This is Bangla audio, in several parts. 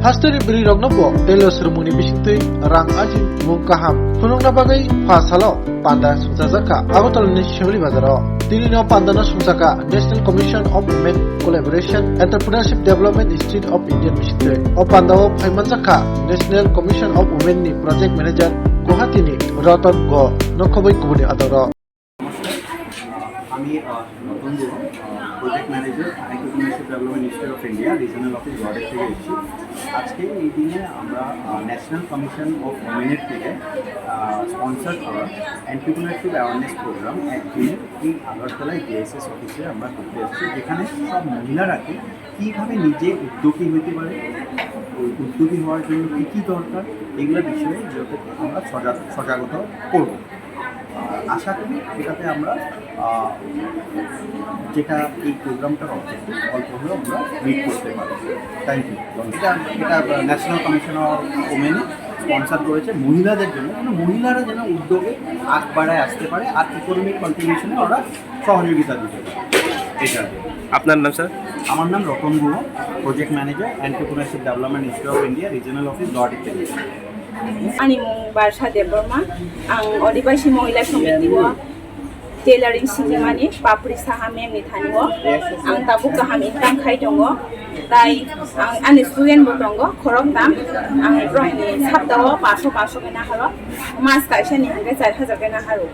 Hasturi Bwrwirok no bo telo Swrangchati Bisingtwi rang ajin mung kaham phunungna bagai phasalo panda sungsajaka Agotolani Shimli Bazaro Tilino Pandana Sungsaka National Commission of Women Collaboration Entrepreneurship Development Institute of Indian Bisingtwi o pandao phaimanjaka National Commission of Women ni Project Manager Guwahati ni Roton Go nokhobai kubuni adoro আমি নতুন project manager entrepreneurship development institute of India regional office border থেকে এসেছি। আজকে এই দিনে আমরা ন্যাশনাল কমিশন অফ উইমেনের থেকে স্পন্সর করা এন্টারপ্রেনিউরশিপ অ্যাওয়ারনেস প্রোগ্রাম একদিনে এই আগরতলায় ডিএসএস অফিসে আমরা করতে এসেছি, যেখানে সব মহিলারাকে কীভাবে নিজে উদ্যোগী হতে পারে, উদ্যোগী হওয়ার জন্য কী কী দরকার এগুলো বিষয়ে আমরা সজাগতা করব। আশা করি এটাতে আমরা যেটা এই প্রোগ্রামটার অবজেক্টিভ অল্প হলেও আমরা মিট করতে পারি। Thank you. এটা ন্যাশনাল কমিশন অফ ওমেনে স্পন্সার করেছে মহিলাদের জন্য, মানে মহিলারা যেন উদ্যোগে আগ বাড়ায় আসতে পারে আর ইকোনমিক কন্ট্রিবিউশনে ওরা সহযোগিতা দিতে পারে। এটা আপনার নাম স্যার? আমার নাম Ratan Guha, project manager entrepreneurship development institute of India regional office Guwahati থেকে। Ani mung Bwchawi ang Adivasi Mahila Samitiwo Tailoring sikimani papri saha mem ni thaniwo ang tabuk kaham income khai dongo tai ang ani student bo dongo khorok dam ang rohini saptao 500 kena halo mas kaisa ni hangge 4000 kena halo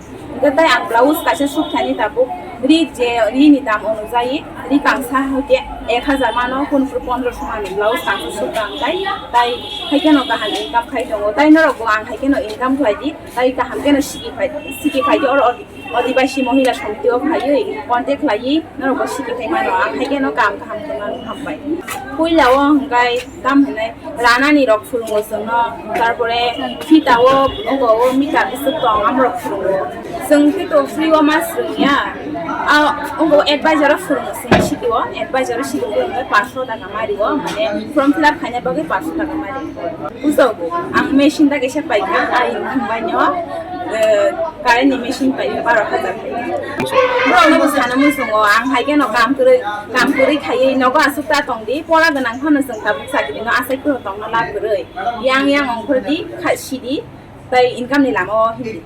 tai ang blouse kaisa sukhani tabuk ri ni dam অনুযায়ী ri kangsa hote 1000 mano kun 1500 mani blouse kangsa sukang tai haikeno kaham income khai dongo tai norok ang haikeno income khlaidi tai kaham keno siki khai or Adivasi Mahila Samitiwo phayo contact lai norok siki khai mano ang haikeno kam kaham khemano hambai puilao hangkai kam hanai rana ni rok phulungo songno tarpore khitao ogo mita bisu tong amrok phulungo song khito free o mas ya ogo advisor phulungo sing sikiwo advisor sikiwo 500 টাকা মারিও মানে ফর্ম ফিল আপ খাইনা বাগে 500 টাকা মারি বুঝাবো আং মেশিন টা গেছে পাইকা আর ইনকামবাইনো কারেন্ট মেশিন পাই 12000 ব্রনো সানা মুসঙ্গো আং হাইগেনো কাম করে খাইয়ে নগো আসুকতা তংদি পড়া গনাং হনো जों তাবুক সাকিনো আসাই কো তংনা লাভ করে ইয়াং অংখরদি খাসিদি তাই ইনকাম নি লামো হিন্দি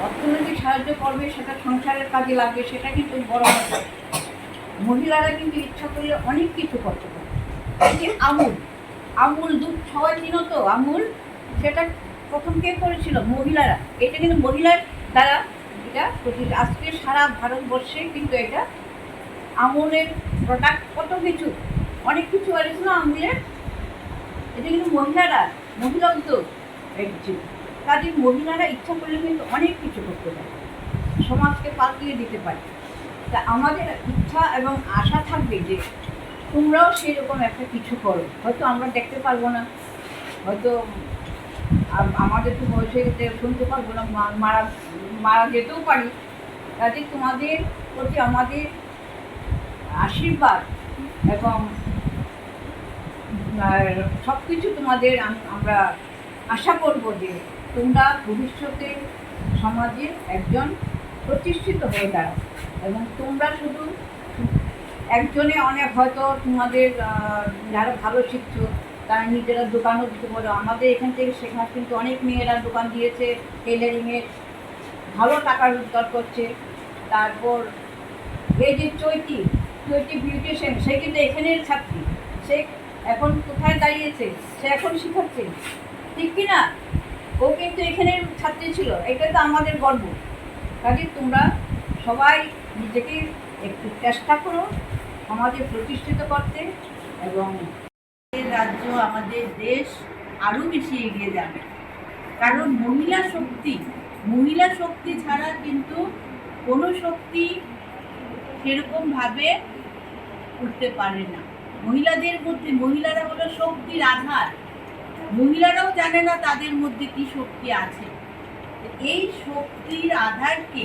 অর্থনৈতিক সাহায্য করবে, সেটা সংসারের কাজে লাগবে, সেটা কিন্তু বড় কথা। মহিলারা কিন্তু ইচ্ছা করলে অনেক কিছু করতে পারে। এই আমুল দুধ সবাই চিনো তো, আমুল সেটা প্রথম কে করেছিল? মহিলারা। এটা কিন্তু মহিলার দ্বারা এটা আজকে সারা ভারতবর্ষে কিন্তু এটা আমুলের প্রোডাক্ট কত কিছু অনেক কিছু আছে না আমুলের, এটা কিন্তু মহিলা উদ্যোগ ছিল। কাজে মহিলারা ইচ্ছা করলে কিন্তু অনেক কিছু করতে পারে, সমাজকে পাল্টিয়ে দিতে পারে। তা আমাদের ইচ্ছা এবং আশা থাকবে যে তোমরাও সেরকম একটা কিছু করো। হয়তো আমরা দেখতে পারবো না, হয়তো আমাদের তো বয়স হয়ে গেছে, শুনতে পারবো না, মারা যেতেও পারি। কাজে তোমাদের প্রতি আমাদের আশীর্বাদ এবং সব কিছু তোমাদের আমরা আশা করব যে তোমরা ভবিষ্যতে সমাজে একজন প্রতিষ্ঠিত হয়ে দাঁড়াও। এবং তোমরা শুধু একজনে অনেক, হয়তো তোমাদের যারা ভালো শিখছো তারা নিজেরা দোকানও দিতে পারো। আমাদের এখান থেকে শেখা কিন্তু অনেক মেয়েরা দোকান দিয়েছে, টেলারিংয়ের ভালো টাকা রোজগার করছে। তারপর এই যে চৈতি বিউটিশিয়ান, সে কিন্তু এখানের ছাত্রী, সে এখন কোথায় দাঁড়িয়েছে, সে এখন শেখাচ্ছে, ঠিক কি না? ও কিন্তু এখানের ছাত্রী ছিল, এটা তো আমাদের গর্ব। কাজে তোমরা সবাই নিজেকে একটু চেষ্টা করো সমাজে প্রতিষ্ঠিত করতে, এবং রাজ্য আমাদের দেশ আরও বেশি এগিয়ে যাবে। কারণ মহিলা শক্তি ছাড়া কিন্তু কোনো শক্তি সেরকমভাবে উঠতে পারে না। মহিলাদের মধ্যে, মহিলারা হলো শক্তির আধার। মহিলারাও জানে না তাদের মধ্যে কি শক্তি আছে। এই শক্তির আধারকে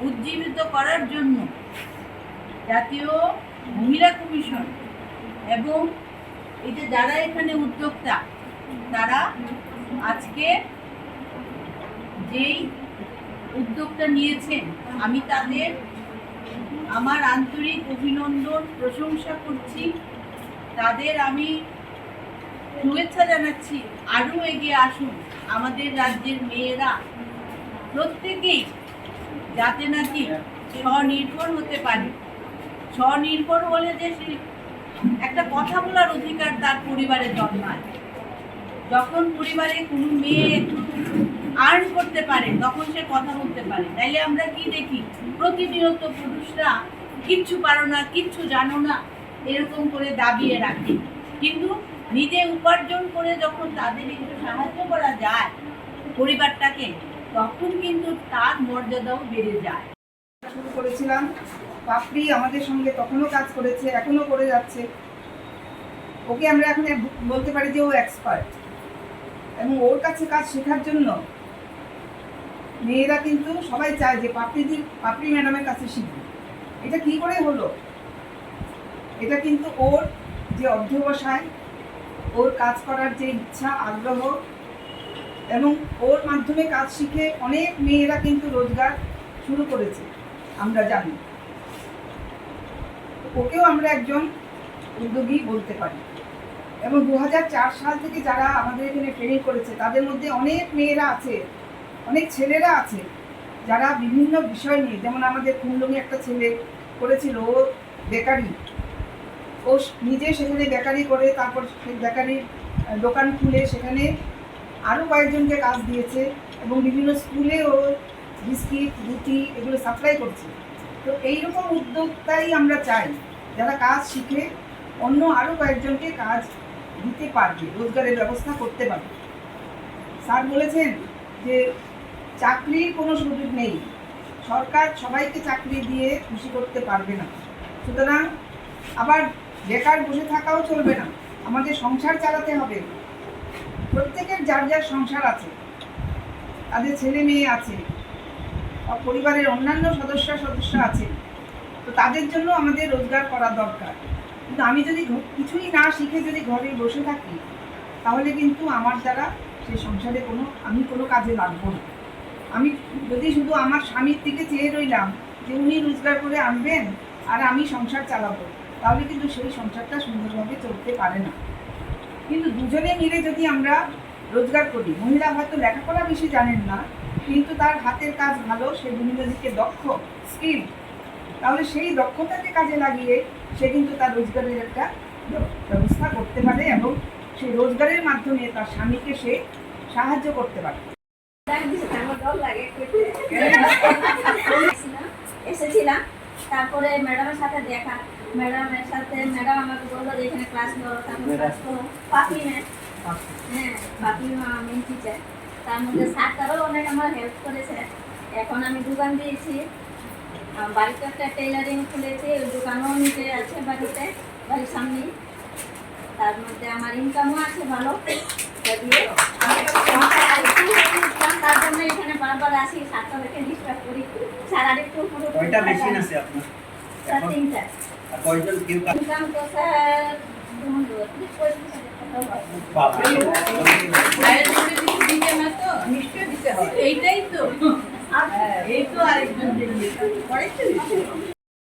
উজ্জীবিত করার জন্য জাতীয় মহিলা কমিশন এবং এই যে যারা এখানে উদ্যোক্তা, তারা আজকে যেই উদ্যোগটা নিয়েছেন, আমি তাদের আমার আন্তরিক অভিনন্দন, প্রশংসা করছি। তাদের আমি শুভেচ্ছা জানাচ্ছি আরও এগিয়ে আসুন আমাদের রাজ্যের মেয়েরা প্রত্যেকেই, যাতে নাকি স্বনির্ভর হতে পারে। স্বনির্ভর হলে যে সে একটা কথা বলার অধিকার তার পরিবারে জন্মায়। যখন পরিবারে কোনো মেয়ে একটু আর্ন করতে পারে তখন সে কথা বলতে পারে। তাইলে আমরা কি দেখি, প্রতিনিয়ত পুরুষরা কিচ্ছু পারো না, কিচ্ছু জানো না, এরকম করে দাবিয়ে রাখে। কিন্তু নিজে উপার্জন করে যখন তাদের একটু সাহায্য করা যায় পরিবারটাকে, তখন কিন্তু তার মর্যাদাও বেড়ে যায়। শুরু করেছিলাম, পাপড়ি আমাদের সঙ্গে তখনও কাজ করেছে, এখনো করে যাচ্ছে। ওকে আমরা এখন বলতে পারি যে ও এক্সপার্ট, এবং ওর কাছে কাজ শেখার জন্য মেয়েরা কিন্তু সবাই চায় যে পাপড়ি ম্যাডামের কাছে শিখবে। এটা কি করে হলো? এটা কিন্তু ওর যে অধ্যবসায়, ওর কাজ করার যে ইচ্ছা, আগ্রহ, এবং ওর মাধ্যমে কাজ শিখে অনেক মেয়েরা কিন্তু রোজগার শুরু করেছে, আমরা জানি। ওকেও আমরা একজন উদ্যোগী বলতে পারি। এবং 2004 সাল থেকে যারা আমাদের এখানে ট্রেনিং করেছে তাদের মধ্যে অনেক মেয়েরা আছে, অনেক ছেলেরা আছে যারা বিভিন্ন বিষয় নিয়ে, যেমন আমাদের কুণ্ডমে একটা ছেলে করেছিল, ও বেকারি, ও নিজে সেখানে বেকারি করে তারপর সেই বেকারির দোকান খুলে সেখানে আরও কয়েকজনকে কাজ দিয়েছে, এবং বিভিন্ন স্কুলে ও বিস্কিট, রুটি এগুলো সাপ্লাই করছে। তো এইরকম উদ্যোক্তাই আমরা চাই, যারা কাজ শিখে অন্য আরও কয়েকজনকে কাজ দিতে পারবে, রোজগারের ব্যবস্থা করতে পারবে। স্যার বলেছেন যে চাকরির কোনো সুযোগ নেই, সরকার সবাইকে চাকরি দিয়ে খুশি করতে পারবে না। সুতরাং আবার বেকার বসে থাকাও চলবে না, আমাদের সংসার চালাতে হবে। প্রত্যেকের যার যার সংসার আছে, তাদের ছেলে মেয়ে আছে, পরিবারের অন্যান্য সদস্য আছে, তো তাদের জন্য আমাদের রোজগার করা দরকার। কিন্তু আমি যদি কিছুই না শিখে যদি ঘরে বসে থাকি, তাহলে কিন্তু আমার দ্বারা সেই সংসারে আমি কোনো কাজে লাগবো না। আমি যদি শুধু আমার স্বামীর দিকে চেয়ে রইলাম যে উনি রোজগার করে আনবেন আর আমি সংসার চালাবো, তাহলে কিন্তু সেই সংসারটা সুন্দরভাবে চলতে পারে না। কিন্তু দুজনে মিলে যদি আমরা রোজগার করি, মহিলা হয়তো লেখাপড়া বেশি জানেন না, কিন্তু তার হাতের কাজ ভালো, সে বিভিন্ন দিকে দক্ষ, স্কিল, তাহলে সেই দক্ষতাকে কাজে লাগিয়ে সে কিন্তু তার রোজগারের একটা ব্যবস্থা করতে পারে, এবং সেই রোজগারের মাধ্যমে তার স্বামীকে সে সাহায্য করতে পারে। এসেছিলাম, তারপরে ম্যাডামের সাথে দেখা, ম্যাডাম আমাকে বললো যে এখানে ক্লাস করো, তারপর ক্লাস করো। পাপি ম্যাম, হ্যাঁ পাপি মেন টিচার। তার মধ্যে স্যারটারও অনেক আমার হেল্প করেছে। এখন আমি দোকান দিয়েছি, বাড়িতে একটা টেইলারিং খুলেছি, ওই দোকানও নিতে আছে বাড়ির সামনেই। তার মধ্যে আমার ইনকামও আছে ভালো। তার জন্য এখানে বারবার আসি, সাতটা থেকে ডিস্টার্ব করি। সারাদিন কয়টা মেশিন আছে আপনার? স্যার 3টা। আর কয়জন কেউ কাজ? ইনকাম তো স্যার 35,000 বাপরে, দিতে না তো নিশ্চয় দিতে হবে, এইটাই তো। এই তো আরেকজন পরে